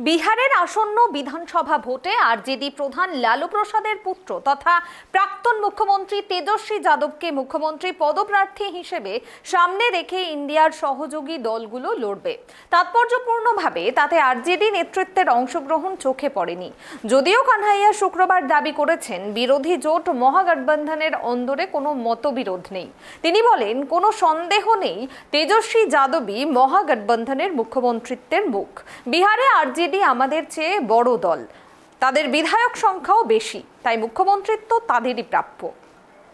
বিহারের আসন্ন বিধানসভা ভোটে আরজেডি প্রধান লালু প্রসাদের পুত্র তথা প্রাক্তন মুখ্যমন্ত্রী তেজস্বী যাদবকে মুখ্যমন্ত্রী পদপ্রার্থী হিসেবে সামনে রেখে ইন্ডিয়ার সহযোগী দলগুলো লড়বে। তাৎপর্যপূর্ণভাবে তাতে আরজেডি নেতৃত্বের অংশগ্রহণ চোখে পড়েনি। যদিও কানহাইয়া শুক্রবার দাবি করেছেন বিরোধী জোট মহাগঠবন্ধনের অন্দরে কোনো মতবিরোধ নেই। তিনি বলেন, কোনো সন্দেহ নেই তেজস্বী যাদবই মহাগঠবন্ধনের মুখ্যমন্ত্রিত্বের মুখ। বিহারে আরজেডি আমাদের চেয়ে বড় দল, তাদের বিধায়ক সংখ্যাও বেশি, তাই মুখ্যমন্ত্রিত্ব তাদেরই প্রাপ্য।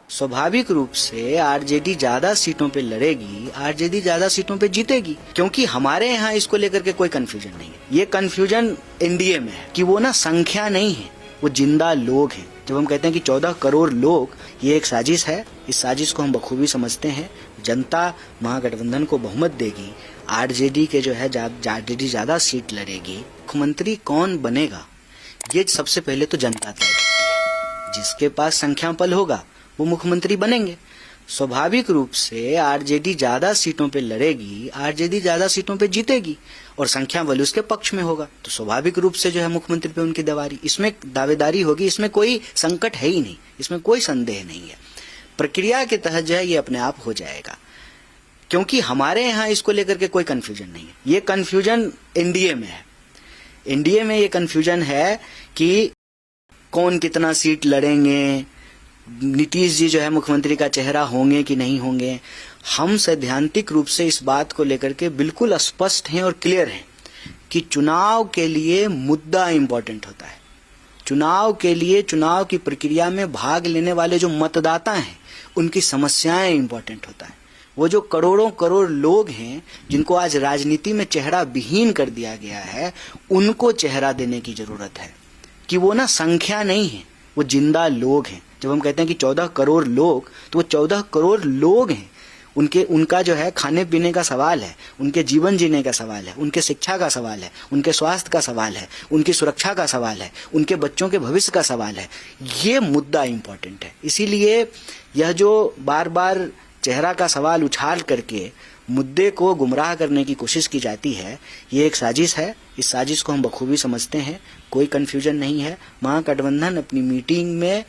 स्वाभाविक रूप से आरजेडी ज्यादा सीटों पे लड़ेगी, आरजेडी ज्यादा सीटों पे जीतेगी, क्योंकि हमारे यहाँ इसको लेकर के कोई कंफ्यूजन नहीं है। ये कंफ्यूजन एनडीए में है कि वो ना संख्या नहीं है, वो जिंदा लोग हैं। जब हम कहते हैं कि 14 करोड़ लोग, ये एक साजिश है। इस साजिश को हम बखूबी समझते हैं। जनता महागठबंधन को बहुमत देगी, आरजेडी के जो है आरजेडी ज्यादा सीट लड़ेगी। मुख्यमंत्री कौन बनेगा ये सबसे पहले तो जनता तय करेगी। जिसके पास संख्या बल होगा वो मुख्यमंत्री बनेंगे। स्वाभाविक रूप से आरजेडी ज्यादा सीटों पे लड़ेगी, आरजेडी ज्यादा सीटों पे जीतेगी और संख्या बल उसके पक्ष में होगा, तो स्वाभाविक रूप से जो है मुख्यमंत्री पे उनकी इसमें दावेदारी होगी। इसमें कोई संकट है ही नहीं, इसमें कोई संदेह नहीं है। प्रक्रिया के तहत जो है ये अपने आप हो जाएगा, क्योंकि हमारे यहाँ इसको लेकर के कोई कंफ्यूजन नहीं है। ये कंफ्यूजन एनडीए में है। एनडीए में ये कंफ्यूजन है कि कौन कितना सीट लड़ेंगे, नीतीश जी जो है मुख्यमंत्री का चेहरा होंगे कि नहीं होंगे। हम सैद्धांतिक रूप से इस बात को लेकर के बिल्कुल स्पष्ट हैं और क्लियर हैं कि चुनाव के लिए मुद्दा इंपॉर्टेंट होता है। चुनाव के लिए, चुनाव की प्रक्रिया में भाग लेने वाले जो मतदाता हैं उनकी समस्याएं इंपॉर्टेंट होता है। वो जो करोड़ों करोड़ लोग हैं जिनको आज राजनीति में चेहरा विहीन कर दिया गया है, उनको चेहरा देने की जरूरत है कि वो ना संख्या नहीं है, वो जिंदा लोग हैं। जब हम कहते हैं कि 14 करोड़ लोग, तो वो 14 करोड़ लोग हैं। उनका जो है खाने पीने का सवाल है, उनके जीवन जीने का सवाल है, उनके शिक्षा का सवाल है, उनके स्वास्थ्य का सवाल है, उनकी सुरक्षा का सवाल है, उनके बच्चों के भविष्य का सवाल है। ये मुद्दा इंपॉर्टेंट है। इसीलिए यह जो बार बार चेहरा का सवाल उछाल करके मुद्दे को गुमराह करने की कोशिश की जाती है, ये एक साजिश है। इस साजिश को हम बखूबी समझते हैं, कोई कंफ्यूजन नहीं है। महागठबंधन अपनी मीटिंग में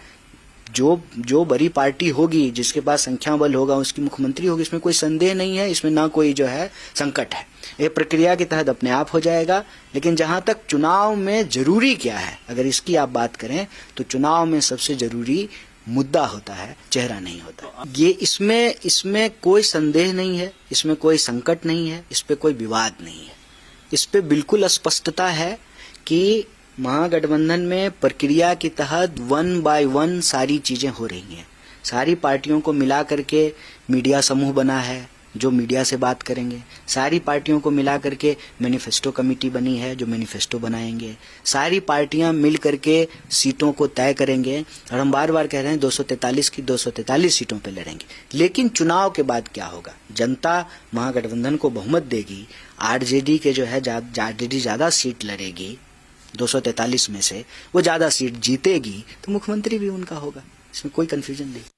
जो बड़ी पार्टी होगी, जिसके पास संख्या बल होगा, उसकी मुख्यमंत्री होगी, इसमें कोई संदेह नहीं है, इसमें ना कोई जो है संकट है। ये प्रक्रिया के तहत अपने आप हो जाएगा। लेकिन जहां तक चुनाव में जरूरी क्या है, अगर इसकी आप बात करें तो चुनाव में सबसे जरूरी मुद्दा होता है, चेहरा नहीं होता। ये इसमें कोई संदेह नहीं है, इसमें कोई संकट नहीं है, इस पे कोई विवाद नहीं है। इस पे बिल्कुल स्पष्टता है कि महागठबंधन में प्रक्रिया के तहत 1 बाय 1 सारी चीजें हो रही हैं। सारी पार्टियों को मिला करके मीडिया समूह बना है जो मीडिया से बात करेंगे। सारी पार्टियों को मिला करके मैनिफेस्टो कमेटी बनी है जो मैनिफेस्टो बनाएंगे। सारी पार्टियां मिल करके सीटों को तय करेंगे। और हम बार बार कह रहे हैं 243 की 243 सीटों पे लड़ेंगे। लेकिन चुनाव के बाद क्या होगा? जनता महागठबंधन को बहुमत देगी, आरजेडी के जो है आरजेडी ज्यादा सीट लड़ेगी, 243 में से वो ज्यादा सीट जीतेगी, तो मुख्यमंत्री भी उनका होगा। इसमें कोई कंफ्यूजन नहीं।